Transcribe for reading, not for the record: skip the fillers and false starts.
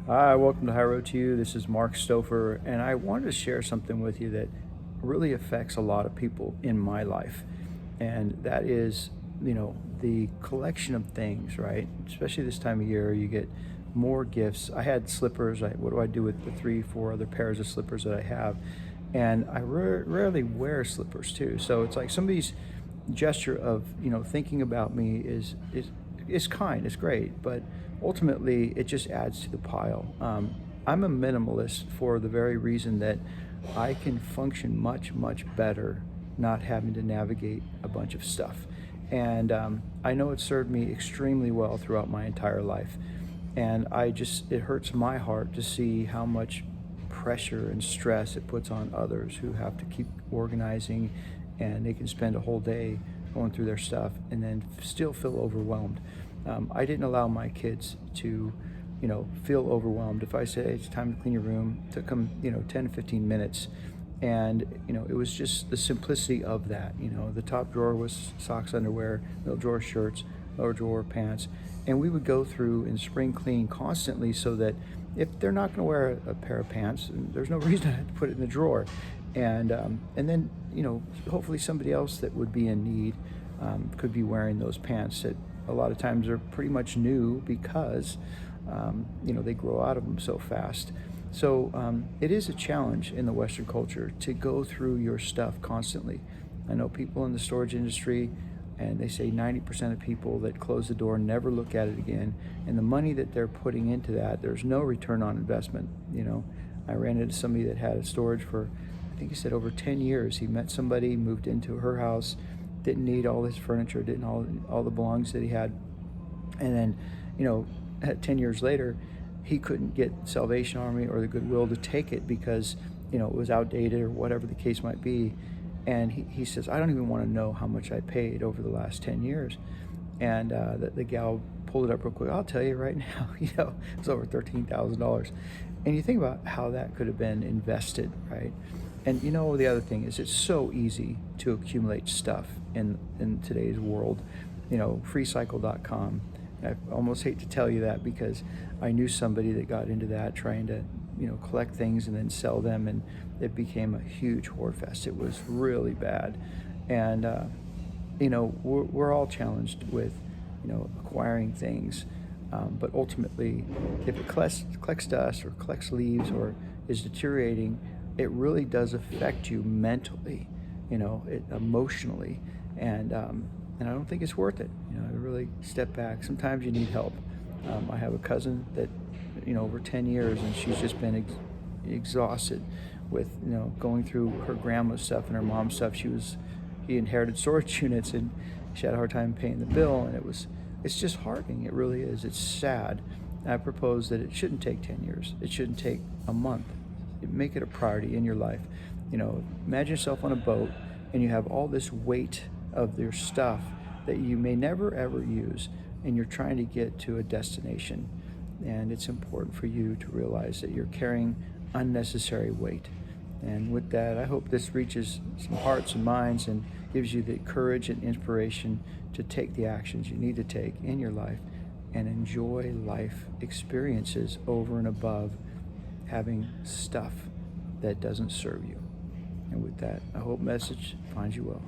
Hi, welcome to High Road to You. This is Mark Stofer, and I wanted to share something with you that really affects a lot of people in my life. And that is, the collection of things, right? Especially this time of year, you get more gifts. I had slippers. What do I do with the three, four other pairs of slippers that I have? And I rarely wear slippers too. So it's like somebody's gesture of thinking about me is kind, it's great, but ultimately it just adds to the pile. I'm a minimalist for the very reason that I can function much better not having to navigate a bunch of stuff. And I know it served me extremely well throughout my entire life. And it hurts my heart to see how much pressure and stress it puts on others who have to keep organizing, and they can spend a whole day going through their stuff and then still feel overwhelmed. I didn't allow my kids to, feel overwhelmed. If I say it's time to clean your room, it took them, 10 to 15 minutes. And, it was just the simplicity of that. The top drawer was socks, underwear, middle drawer shirts, lower drawer pants. And we would go through and spring clean constantly so that if they're not going to wear a pair of pants, there's no reason to put it in the drawer. And then, hopefully somebody else that would be in need could be wearing those pants that a lot of times are pretty much new because, they grow out of them so fast. So it is a challenge in the Western culture to go through your stuff constantly. I know people in the storage industry, and they say 90% of people that close the door never look at it again. And the money that they're putting into that, there's no return on investment. I ran into somebody that had a storage for, I think he said over 10 years. He met somebody, moved into her house, didn't need all his furniture, didn't all the belongings that he had. And then, 10 years later, he couldn't get Salvation Army or the Goodwill to take it because, it was outdated or whatever the case might be. And he says, I don't even want to know how much I paid over the last 10 years. And the gal pulled it up real quick. I'll tell you right now, it's over $13,000. And you think about how that could have been invested, right? And the other thing is it's so easy to accumulate stuff in today's world. Freecycle.com. I almost hate to tell you that because I knew somebody that got into that trying to, collect things and then sell them, and it became a huge hoard fest. It was really bad. And, we're all challenged with, acquiring things. But ultimately, if it collects dust or collects leaves or is deteriorating, it really does affect you mentally, emotionally. And I don't think it's worth it. To really step back. Sometimes you need help. I have a cousin that, over 10 years, and she's just been exhausted with, going through her grandma's stuff and her mom's stuff. She inherited storage units, and she had a hard time paying the bill, and it's just heartening. It really is. It's sad. I propose that it shouldn't take 10 years. It shouldn't take a month. Make it a priority in your life. Imagine yourself on a boat, and you have all this weight of your stuff that you may never ever use, and you're trying to get to a destination. And it's important for you to realize that you're carrying unnecessary weight. And with that, I hope this reaches some hearts and minds and gives you the courage and inspiration to take the actions you need to take in your life and enjoy life experiences over and above having stuff that doesn't serve you. And with that, I hope message finds you well.